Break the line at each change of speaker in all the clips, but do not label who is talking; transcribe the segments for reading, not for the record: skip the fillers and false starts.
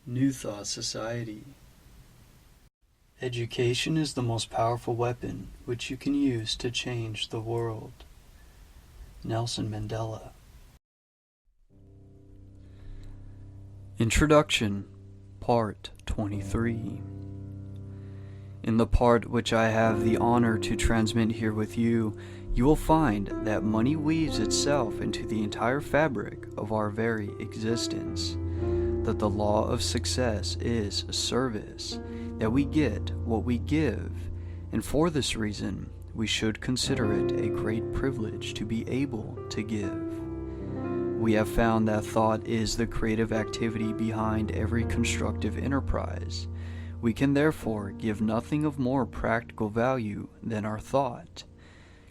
New Thought Society. Education is the most powerful weapon which you can use to change the world. Nelson Mandela. Introduction, Part 23. In the part which I have the honor to transmit here with you, you will find that money weaves itself into the entire fabric of our very existence, that the law of success is service, that we get what we give, and for this reason we should consider it a great privilege to be able to give. We have found that thought is the creative activity behind every constructive enterprise. We can therefore give nothing of more practical value than our thought.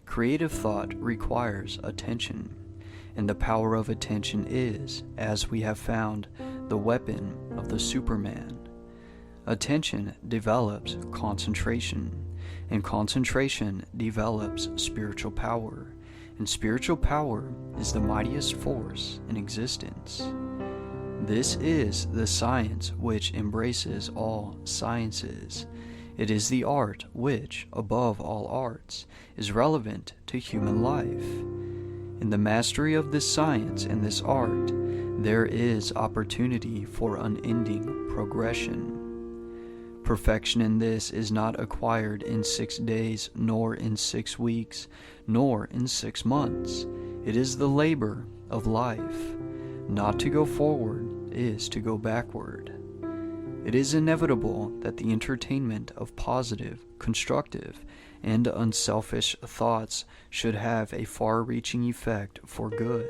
Creative thought requires attention, and the power of attention is, as we have found, the weapon of the Superman. Attention develops concentration, and concentration develops spiritual power, and spiritual power is the mightiest force in existence. This is the science which embraces all sciences. It is the art which, above all arts, is relevant to human life. In the mastery of this science and this art, there is opportunity for unending progression. Perfection in this is not acquired in 6 days, nor in 6 weeks, nor in 6 months. It is the labor of life. Not to go forward is to go backward. It is inevitable that the entertainment of positive, constructive, and unselfish thoughts should have a far-reaching effect for good.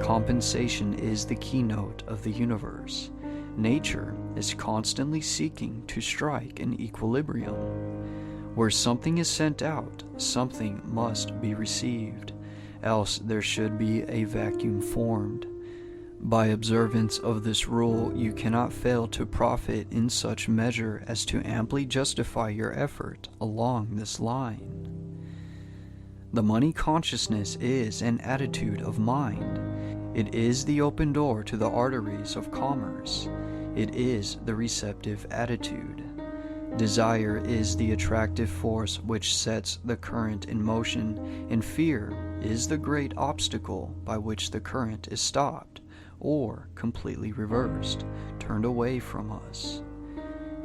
Compensation is the keynote of the universe. Nature is constantly seeking to strike an equilibrium. Where something is sent out, something must be received, else there should be a vacuum formed. By observance of this rule, you cannot fail to profit in such measure as to amply justify your effort along this line. The money consciousness is an attitude of mind. It is the open door to the arteries of commerce. It is the receptive attitude. Desire is the attractive force which sets the current in motion, and fear is the great obstacle by which the current is stopped, or completely reversed, turned away from us.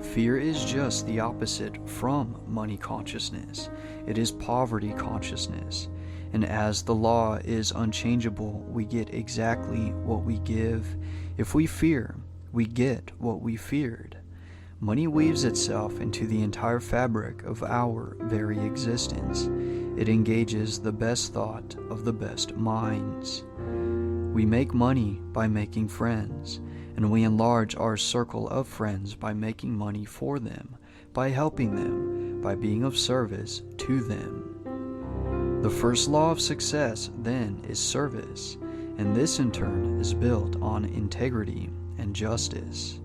Fear is just the opposite from money consciousness. It is poverty consciousness. And as the law is unchangeable, we get exactly what we give. If we fear, we get what we feared. Money weaves itself into the entire fabric of our very existence. It engages the best thought of the best minds. We make money by making friends, and we enlarge our circle of friends by making money for them, by helping them, by being of service to them. The first law of success, then, is service, and this in turn is built on integrity and justice.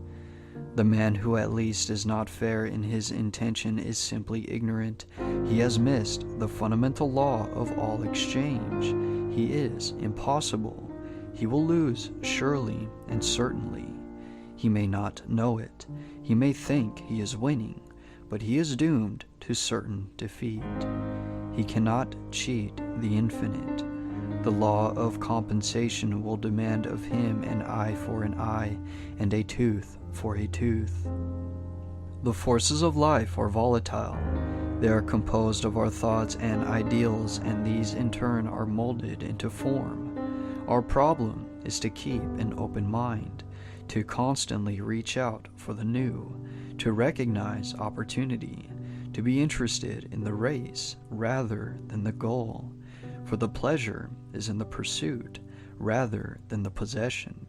The man who at least is not fair in his intention is simply ignorant. He has missed the fundamental law of all exchange. He is impossible. He will lose surely and certainly. He may not know it. He may think he is winning, but he is doomed to certain defeat. He cannot cheat the infinite. The law of compensation will demand of him an eye for an eye, and a tooth for a tooth. The forces of life are volatile. They are composed of our thoughts and ideals, and these in turn are molded into form. Our problem is to keep an open mind, to constantly reach out for the new, to recognize opportunity, to be interested in the race rather than the goal, for the pleasure is in the pursuit rather than the possession.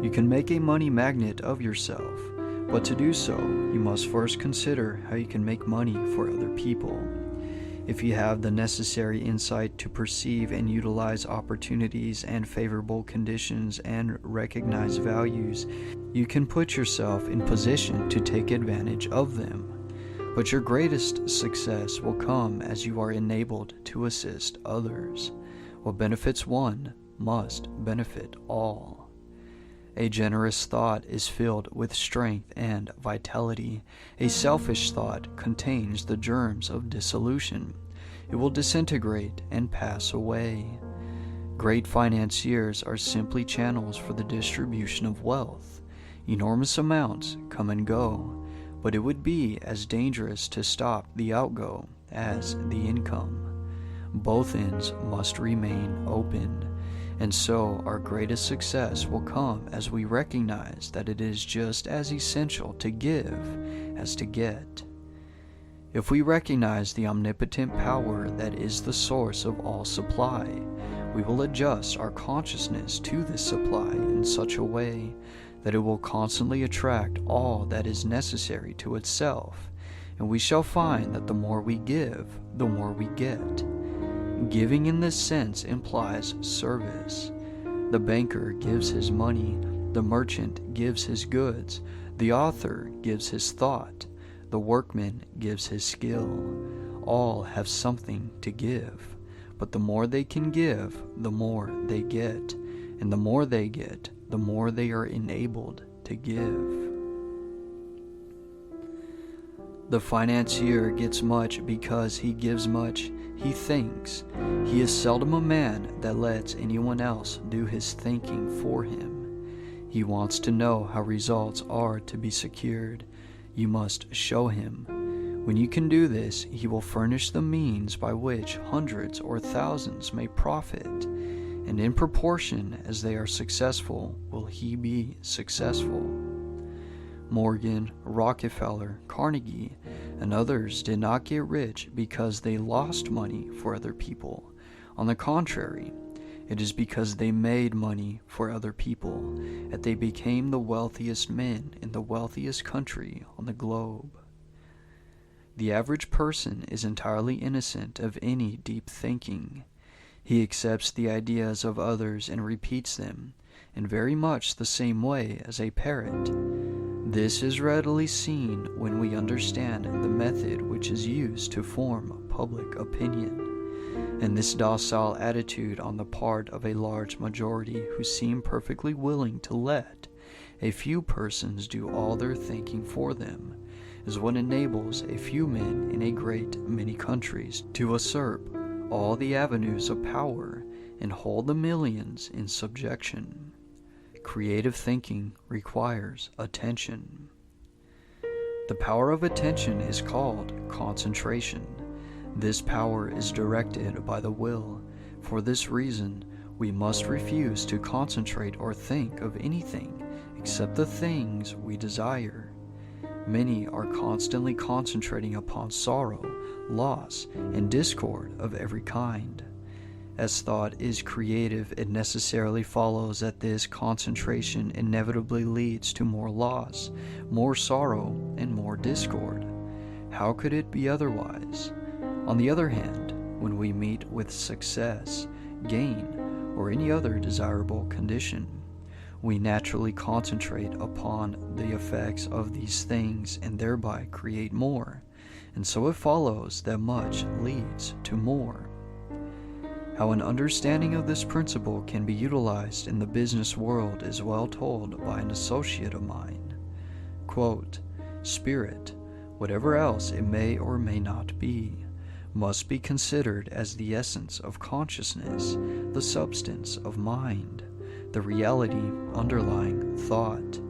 You can make a money magnet of yourself, but to do so, you must first consider how you can make money for other people. If you have the necessary insight to perceive and utilize opportunities and favorable conditions and recognize values, you can put yourself in position to take advantage of them. But your greatest success will come as you are enabled to assist others. What benefits one must benefit all. A generous thought is filled with strength and vitality. A selfish thought contains the germs of dissolution. It will disintegrate and pass away. Great financiers are simply channels for the distribution of wealth. Enormous amounts come and go, but it would be as dangerous to stop the outgo as the income. Both ends must remain open. And so our greatest success will come as we recognize that it is just as essential to give as to get. If we recognize the omnipotent power that is the source of all supply, we will adjust our consciousness to this supply in such a way that it will constantly attract all that is necessary to itself, and we shall find that the more we give, the more we get. Giving in this sense implies service. The banker gives his money, the merchant gives his goods, the author gives his thought, the workman gives his skill. All have something to give, but the more they can give, the more they get, and the more they get, the more they are enabled to give. The financier gets much because he gives much. He thinks. He is seldom a man that lets anyone else do his thinking for him. He wants to know how results are to be secured. You must show him. When you can do this, he will furnish the means by which hundreds or thousands may profit, and in proportion as they are successful will he be successful. Morgan, Rockefeller, Carnegie, and others did not get rich because they lost money for other people. On the contrary, it is because they made money for other people that they became the wealthiest men in the wealthiest country on the globe. The average person is entirely innocent of any deep thinking. He accepts the ideas of others and repeats them in very much the same way as a parrot. This is readily seen when we understand the method which is used to form public opinion, and this docile attitude on the part of a large majority who seem perfectly willing to let a few persons do all their thinking for them is what enables a few men in a great many countries to usurp all the avenues of power and hold the millions in subjection. Creative thinking requires attention. The power of attention is called concentration. This power is directed by the will. For this reason, we must refuse to concentrate or think of anything except the things we desire. Many are constantly concentrating upon sorrow, loss, and discord of every kind. As thought is creative, it necessarily follows that this concentration inevitably leads to more loss, more sorrow, and more discord. How could it be otherwise? On the other hand, when we meet with success, gain, or any other desirable condition, we naturally concentrate upon the effects of these things and thereby create more, and so it follows that much leads to more. How an understanding of this principle can be utilized in the business world is well told by an associate of mine. Quote, "Spirit, whatever else it may or may not be, must be considered as the essence of consciousness, the substance of mind, the reality underlying thought.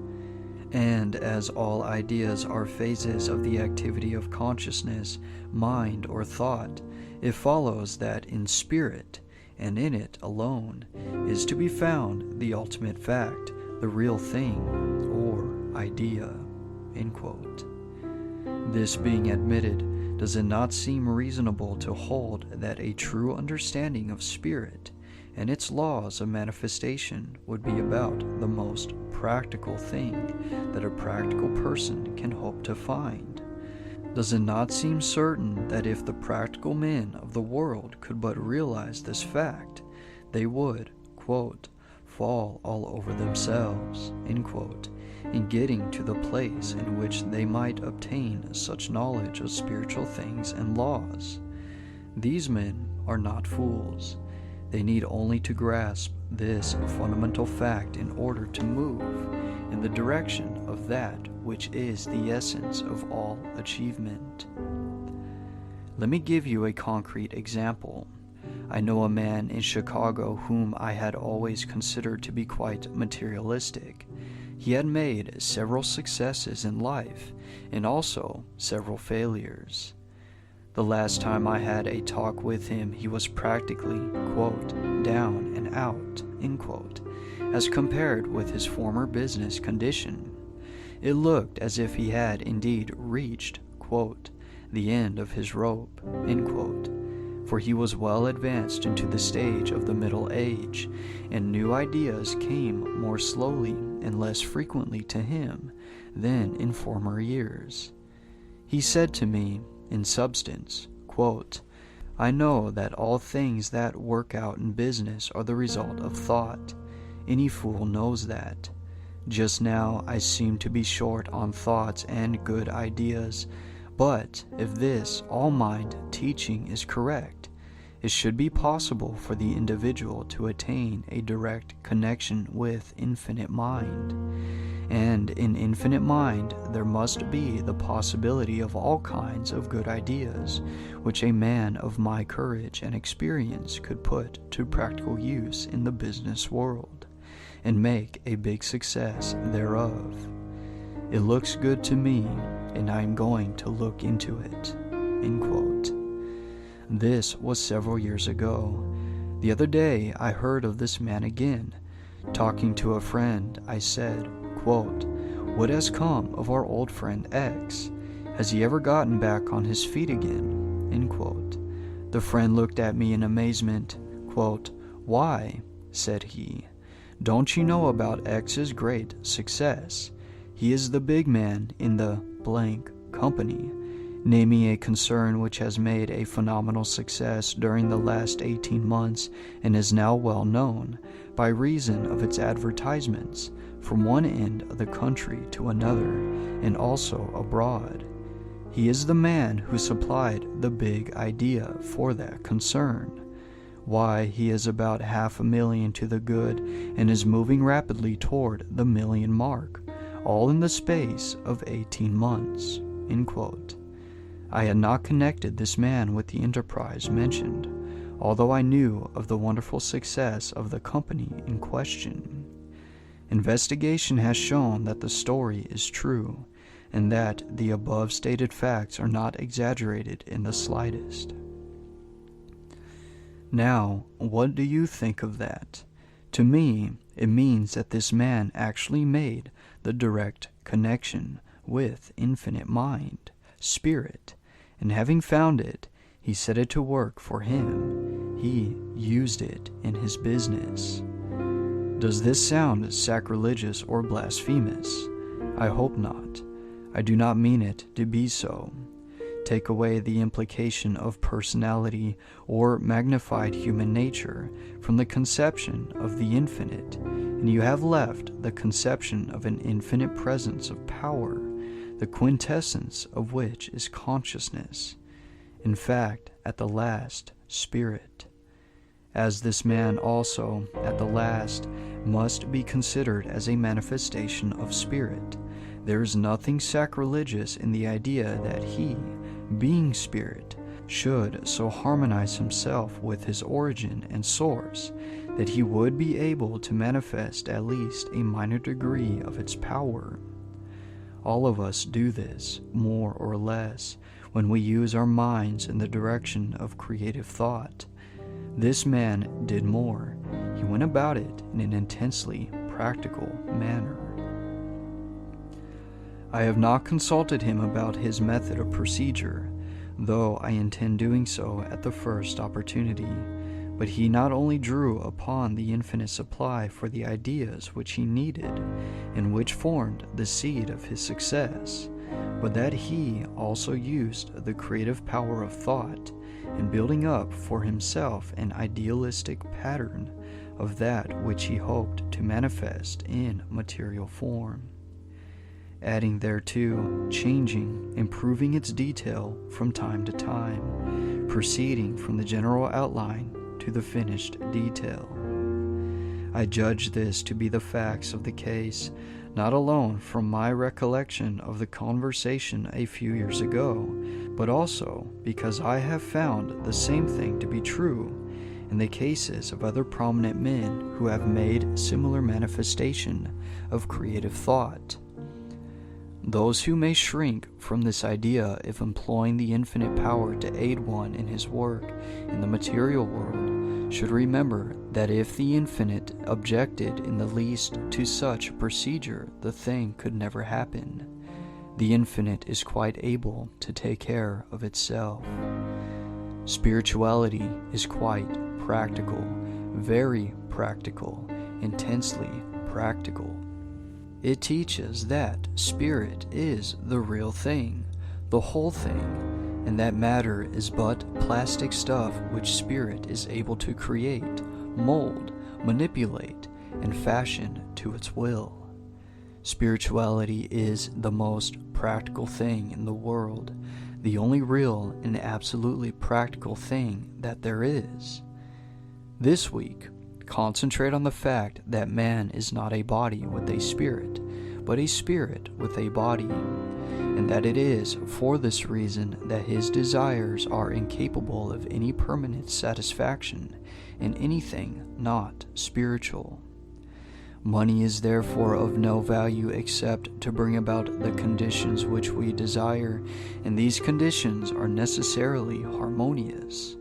And as all ideas are phases of the activity of consciousness, mind, or thought, it follows that in spirit, and in it alone, is to be found the ultimate fact, the real thing, or idea." End quote. This being admitted, does it not seem reasonable to hold that a true understanding of spirit and its laws of manifestation would be about the most practical thing that a practical person can hope to find? Does it not seem certain that if the practical men of the world could but realize this fact, they would, quote, "fall all over themselves," end quote, in getting to the place in which they might obtain such knowledge of spiritual things and laws? These men are not fools. They need only to grasp this fundamental fact in order to move in the direction of that which is the essence of all achievement. Let me give you a concrete example. I know a man in Chicago whom I had always considered to be quite materialistic. He had made several successes in life and also several failures. The last time I had a talk with him, he was practically, quote, down and out, end quote, as compared with his former business condition. It looked as if he had indeed reached, quote, the end of his rope, end quote, for he was well advanced into the stage of the middle age, and new ideas came more slowly and less frequently to him than in former years. He said to me, in substance, quote, I know that all things that work out in business are the result of thought. Any fool knows that. Just now I seem to be short on thoughts and good ideas, but if this all-mind teaching is correct, it should be possible for the individual to attain a direct connection with infinite mind. And in infinite mind, there must be the possibility of all kinds of good ideas, which a man of my courage and experience could put to practical use in the business world, and make a big success thereof. It looks good to me, and I am going to look into it. End quote. This was several years ago. The other day I heard of this man again. Talking to a friend, I said, quote, what has come of our old friend X? Has he ever gotten back on his feet again? End quote. The friend looked at me in amazement. Quote, why? Said he. Don't you know about X's great success? He is the big man in the blank company, naming a concern which has made a phenomenal success during the last 18 months and is now well known by reason of its advertisements from one end of the country to another and also abroad. He is the man who supplied the big idea for that concern. Why, he is about $500,000 to the good and is moving rapidly toward the $1 million mark, all in the space of 18 months. End quote. I had not connected this man with the enterprise mentioned, although I knew of the wonderful success of the company in question. Investigation has shown that the story is true, and that the above stated facts are not exaggerated in the slightest. Now, what do you think of that? To me, it means that this man actually made the direct connection with infinite mind, spirit, and having found it, he set it to work for him. He used it in his business. Does this sound sacrilegious or blasphemous? I hope not. I do not mean it to be so. Take away the implication of personality or magnified human nature from the conception of the infinite, and you have left the conception of an infinite presence of power, the quintessence of which is consciousness, in fact, at the last, spirit. As this man also, at the last, must be considered as a manifestation of spirit, there is nothing sacrilegious in the idea that he, being spirit, should so harmonize himself with his origin and source that he would be able to manifest at least a minor degree of its power. All of us do this, more or less, when we use our minds in the direction of creative thought. This man did more. He went about it in an intensely practical manner. I have not consulted him about his method of procedure, though I intend doing so at the first opportunity. But he not only drew upon the infinite supply for the ideas which he needed, and which formed the seed of his success, but that he also used the creative power of thought in building up for himself an idealistic pattern of that which he hoped to manifest in material form, adding thereto, changing, improving its detail from time to time, proceeding from the general outline to the finished detail. I judge this to be the facts of the case, not alone from my recollection of the conversation a few years ago, but also because I have found the same thing to be true in the cases of other prominent men who have made similar manifestation of creative thought. Those who may shrink from this idea of employing the infinite power to aid one in his work in the material world should remember that if the infinite objected in the least to such a procedure, the thing could never happen. The infinite is quite able to take care of itself. Spirituality is quite practical, very practical, intensely practical. It teaches that spirit is the real thing, the whole thing, and that matter is but plastic stuff which spirit is able to create, mold, manipulate, and fashion to its will. Spirituality is the most practical thing in the world, the only real and absolutely practical thing that there is. This week, concentrate on the fact that man is not a body with a spirit, but a spirit with a body, and that it is for this reason that his desires are incapable of any permanent satisfaction in anything not spiritual. Money is therefore of no value except to bring about the conditions which we desire, and these conditions are necessarily harmonious.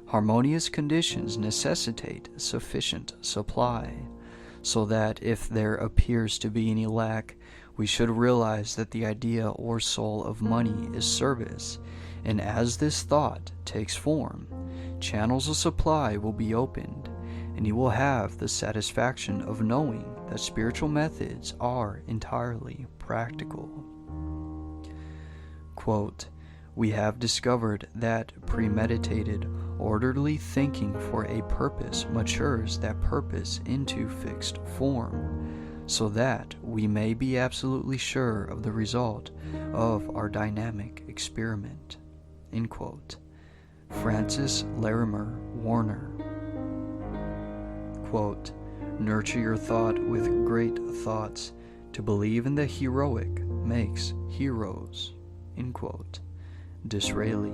Harmonious conditions necessitate sufficient supply, so that if there appears to be any lack, we should realize that the idea or soul of money is service, and as this thought takes form, channels of supply will be opened, and you will have the satisfaction of knowing that spiritual methods are entirely practical. Quote, "We have discovered that premeditated, orderly thinking for a purpose matures that purpose into fixed form, so that we may be absolutely sure of the result of our dynamic experiment." End quote. Francis Larimer Warner. Quote, "Nurture your thought with great thoughts. To believe in the heroic makes heroes." End quote. Disraeli.